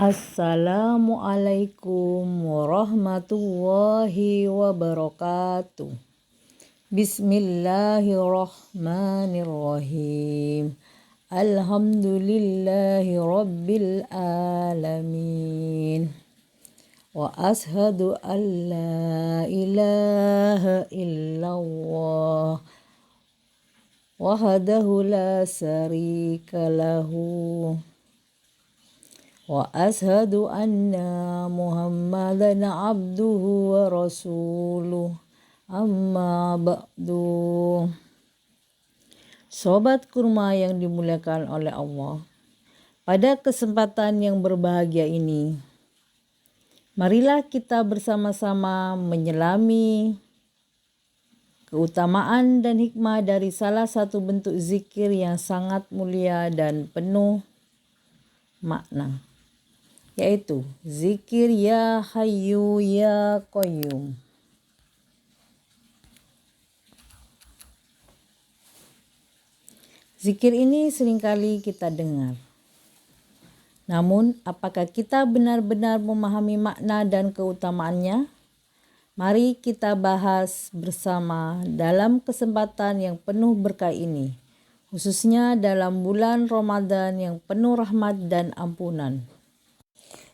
Assalamualaikum warahmatullahi wabarakatuh. Bismillahirrahmanirrahim. Alhamdulillahi rabbil alamin. Wa ashadu an la ilaha illallah wahdahu la syarika lahu. Wa ashadu anna Muhammadan abduhu wa rasuluh. Amma ba'du. Sobat kurma yang dimuliakan oleh Allah, pada kesempatan yang berbahagia ini, marilah kita bersama-sama menyelami keutamaan dan hikmah dari salah satu bentuk zikir yang sangat mulia dan penuh makna, yaitu zikir Ya Hayyu Ya Qayyum. Zikir ini seringkali kita dengar. Namun, apakah kita benar-benar memahami makna dan keutamaannya? Mari kita bahas bersama dalam kesempatan yang penuh berkah ini, khususnya dalam bulan Ramadan yang penuh rahmat dan ampunan.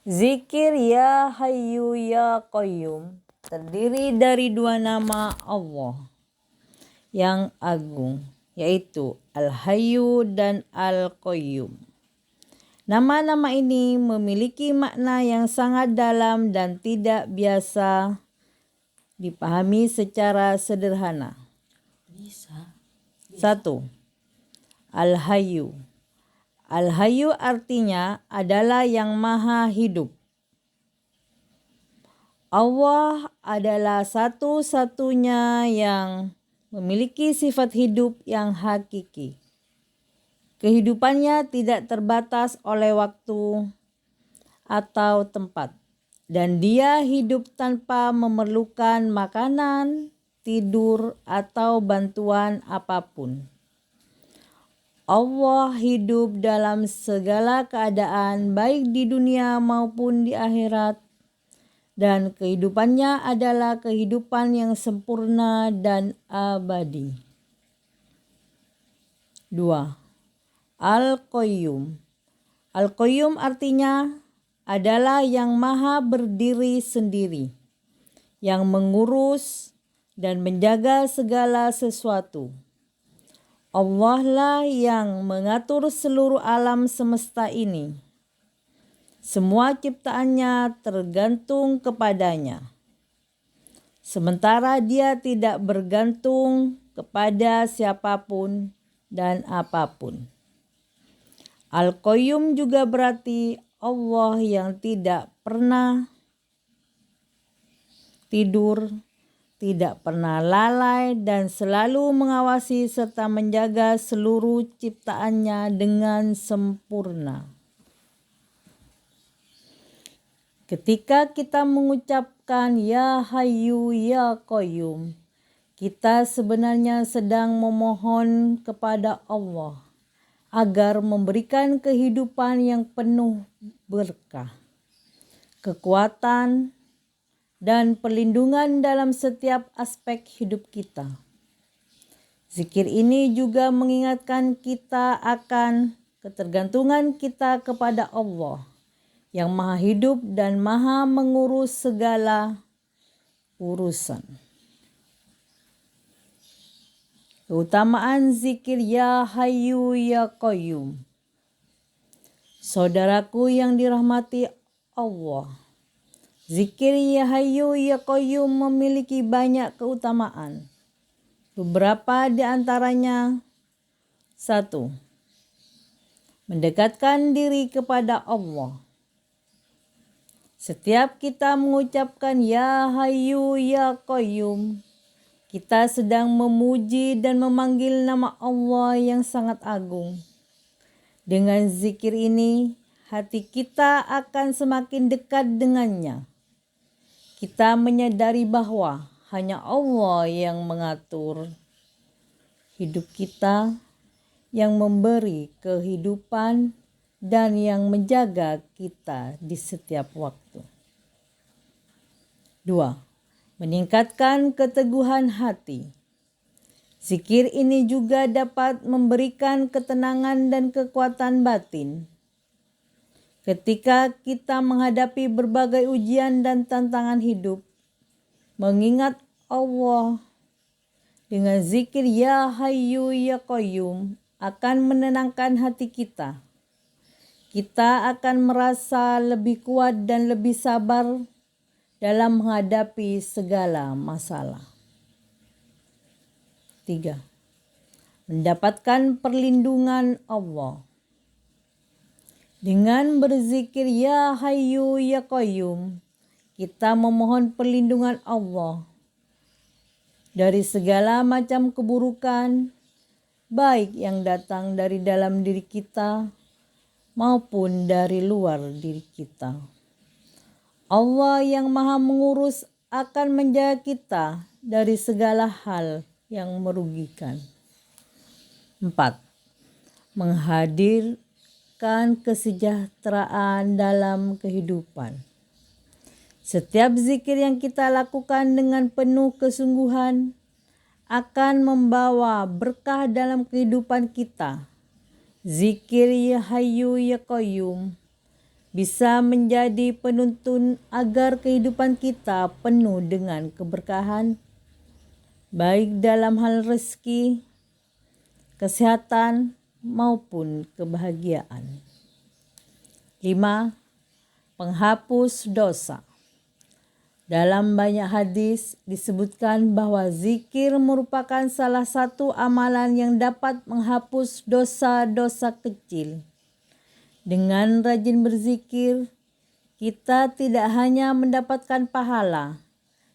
Zikir Ya Hayyu Ya Qayyum terdiri dari dua nama Allah yang agung, yaitu Al-Hayyu dan Al-Qayyum. Nama-nama ini memiliki makna yang sangat dalam dan tidak biasa dipahami secara sederhana. 1. Al-Hayyu. Al-Hayyu artinya adalah yang maha hidup. Allah adalah satu-satunya yang memiliki sifat hidup yang hakiki. Kehidupannya tidak terbatas oleh waktu atau tempat, dan dia hidup tanpa memerlukan makanan, tidur, atau bantuan apapun. Allah hidup dalam segala keadaan, baik di dunia maupun di akhirat, dan kehidupannya adalah kehidupan yang sempurna dan abadi. 2. Al-Qayyum. Al-Qayyum artinya adalah yang maha berdiri sendiri, yang mengurus dan menjaga segala sesuatu. Allah lah yang mengatur seluruh alam semesta ini. Semua ciptaannya tergantung kepadanya, sementara dia tidak bergantung kepada siapapun dan apapun. Al-Qayyum juga berarti Allah yang tidak pernah tidur, tidak pernah lalai, dan selalu mengawasi serta menjaga seluruh ciptaannya dengan sempurna. Ketika kita mengucapkan Ya Hayyu Ya Qayyum, kita sebenarnya sedang memohon kepada Allah agar memberikan kehidupan yang penuh berkah, kekuatan, dan perlindungan dalam setiap aspek hidup kita. Zikir ini juga mengingatkan kita akan ketergantungan kita kepada Allah yang maha hidup dan maha mengurus segala urusan. Keutamaan zikir Ya Hayyu Ya Qayyum. Saudaraku yang dirahmati Allah, zikir Ya Hayyu Ya Qayyum memiliki banyak keutamaan. Beberapa di antaranya: 1. Mendekatkan diri kepada Allah. Setiap kita mengucapkan Ya Hayyu Ya Qayyum, kita sedang memuji dan memanggil nama Allah yang sangat agung. Dengan zikir ini, hati kita akan semakin dekat dengannya. Kita menyadari bahwa hanya Allah yang mengatur hidup kita, yang memberi kehidupan dan yang menjaga kita di setiap waktu. 2. Meningkatkan keteguhan hati. Zikir ini juga dapat memberikan ketenangan dan kekuatan batin. Ketika kita menghadapi berbagai ujian dan tantangan hidup, mengingat Allah dengan zikir Ya Hayyu Ya Qayyum akan menenangkan hati kita. Kita akan merasa lebih kuat dan lebih sabar dalam menghadapi segala masalah. 3. Mendapatkan perlindungan Allah. Dengan berzikir Ya Hayyu Ya Qayyum, kita memohon perlindungan Allah dari segala macam keburukan, baik yang datang dari dalam diri kita maupun dari luar diri kita. Allah yang Maha Mengurus akan menjaga kita dari segala hal yang merugikan. 4. Menghadirkan kesejahteraan dalam kehidupan. Setiap zikir yang kita lakukan dengan penuh kesungguhan akan membawa berkah dalam kehidupan kita. Zikir Ya Hayyu Ya Qayyum bisa menjadi penuntun agar kehidupan kita penuh dengan keberkahan, baik dalam hal rezeki, kesehatan, maupun kebahagiaan. 5. Penghapus dosa. Dalam banyak hadis disebutkan bahwa zikir merupakan salah satu amalan yang dapat menghapus dosa-dosa kecil. Dengan rajin berzikir, kita tidak hanya mendapatkan pahala,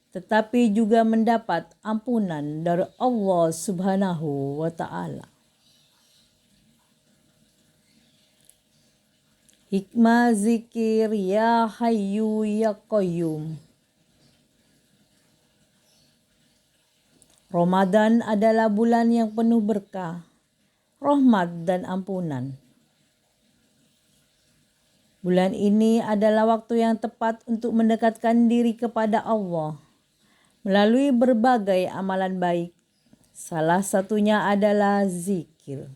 tetapi juga mendapat ampunan dari Allah Subhanahu wa Ta'ala. Hikmah zikir Ya Hayyu Ya Qayyum. Ramadan adalah bulan yang penuh berkah, rahmat dan ampunan. Bulan ini adalah waktu yang tepat untuk mendekatkan diri kepada Allah melalui berbagai amalan baik. Salah satunya adalah zikir.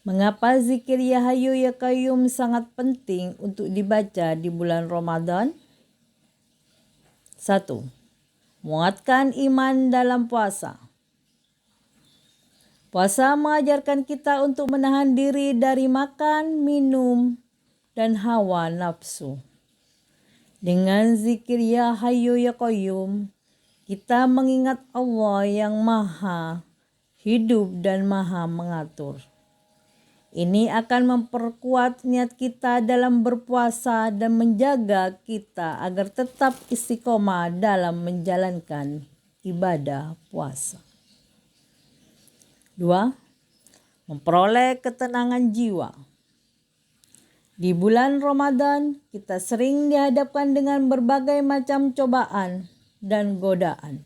Mengapa zikir Ya Hayyu Ya Qayyum sangat penting untuk dibaca di bulan Ramadan? 1. Menguatkan iman dalam puasa. Puasa mengajarkan kita untuk menahan diri dari makan, minum, dan hawa nafsu. Dengan zikir Ya Hayyu Ya Qayyum, kita mengingat Allah yang Maha Hidup dan Maha Mengatur. Ini akan memperkuat niat kita dalam berpuasa dan menjaga kita agar tetap istiqomah dalam menjalankan ibadah puasa. 2. Memperoleh ketenangan jiwa. Di bulan Ramadan, kita sering dihadapkan dengan berbagai macam cobaan dan godaan.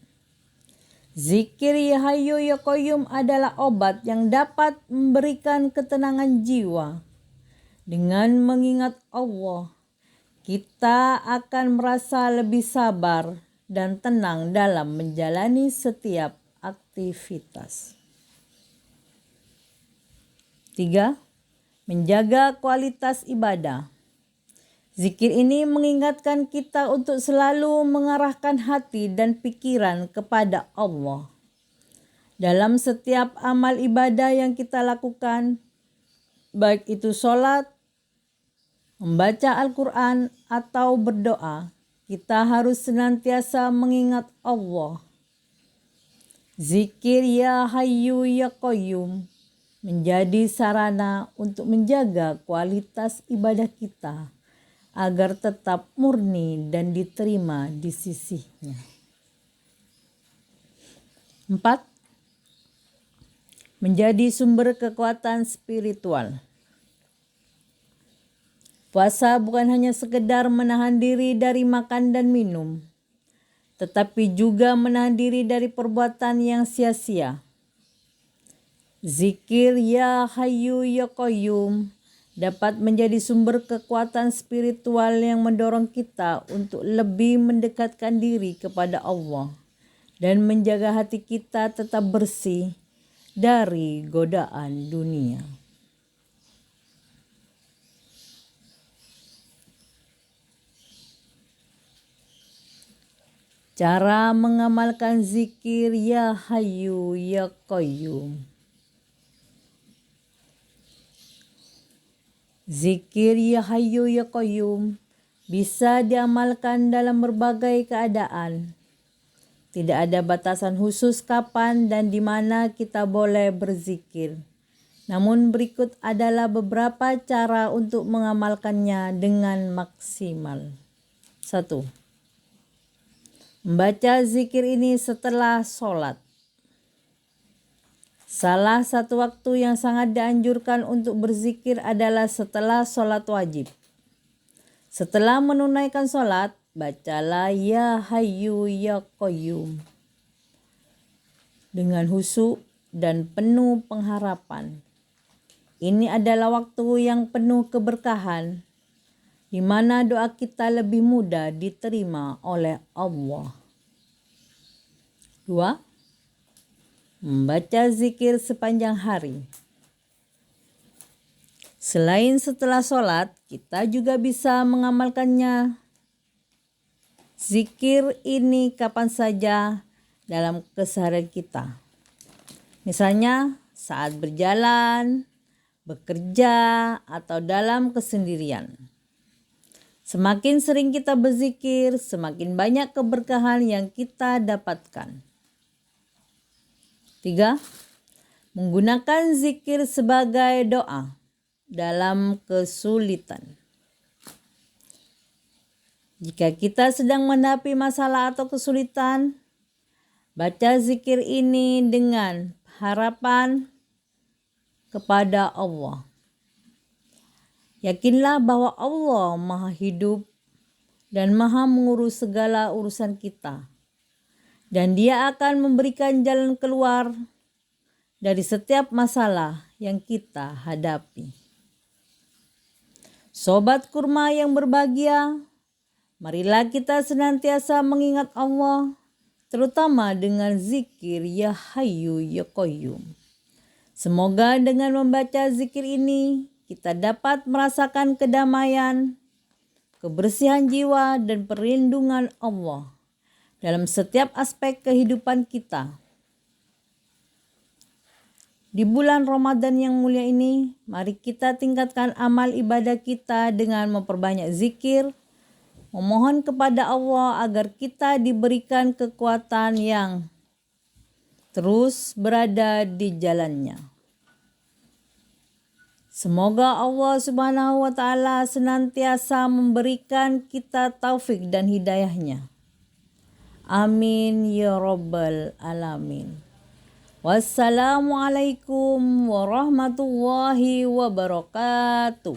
Zikir Ya Hayyu Ya Qayyum adalah obat yang dapat memberikan ketenangan jiwa. Dengan mengingat Allah, kita akan merasa lebih sabar dan tenang dalam menjalani setiap aktivitas. 3. Menjaga kualitas ibadah. Zikir ini mengingatkan kita untuk selalu mengarahkan hati dan pikiran kepada Allah. Dalam setiap amal ibadah yang kita lakukan, baik itu sholat, membaca Al-Quran, atau berdoa, kita harus senantiasa mengingat Allah. Zikir Ya Hayyu Ya Qayyum menjadi sarana untuk menjaga kualitas ibadah kita agar tetap murni dan diterima di sisinya. 4. Menjadi sumber kekuatan spiritual. Puasa bukan hanya sekedar menahan diri dari makan dan minum, tetapi juga menahan diri dari perbuatan yang sia-sia. Zikir Ya Hayyu Ya Qayyum dapat menjadi sumber kekuatan spiritual yang mendorong kita untuk lebih mendekatkan diri kepada Allah dan menjaga hati kita tetap bersih dari godaan dunia. Cara mengamalkan zikir Ya Hayyu Ya Qayyum. Zikir Ya Hayyu Ya Qayyum bisa diamalkan dalam berbagai keadaan. Tidak ada batasan khusus kapan dan di mana kita boleh berzikir. Namun berikut adalah beberapa cara untuk mengamalkannya dengan maksimal. 1. Membaca zikir ini setelah sholat. Salah satu waktu yang sangat dianjurkan untuk berzikir adalah setelah sholat wajib. Setelah menunaikan sholat, bacalah Ya Hayyu Ya Qayyum dengan khusyuk dan penuh pengharapan. Ini adalah waktu yang penuh keberkahan, di mana doa kita lebih mudah diterima oleh Allah. 2. Membaca zikir sepanjang hari. Selain setelah sholat, kita juga bisa mengamalkannya. Zikir ini kapan saja dalam keseharian kita. Misalnya saat berjalan, bekerja, atau dalam kesendirian. Semakin sering kita berzikir, semakin banyak keberkahan yang kita dapatkan. 3. Menggunakan zikir sebagai doa dalam kesulitan. Jika kita sedang menghadapi masalah atau kesulitan, baca zikir ini dengan harapan kepada Allah. Yakinlah bahwa Allah Maha Hidup dan Maha mengurus segala urusan kita. Dan Dia akan memberikan jalan keluar dari setiap masalah yang kita hadapi. Sobat kurma yang berbahagia, marilah kita senantiasa mengingat Allah, terutama dengan zikir Ya Hayyu Ya Qayyum. Semoga dengan membaca zikir ini, kita dapat merasakan kedamaian, kebersihan jiwa, dan perlindungan Allah dalam setiap aspek kehidupan kita. Di bulan Ramadan yang mulia ini, mari kita tingkatkan amal ibadah kita dengan memperbanyak zikir, memohon kepada Allah agar kita diberikan kekuatan yang terus berada di jalannya. Semoga Allah Subhanahu wa Ta'ala senantiasa memberikan kita taufik dan hidayahnya. Amin ya Rabbal Alamin. Wassalamualaikum warahmatullahi wabarakatuh.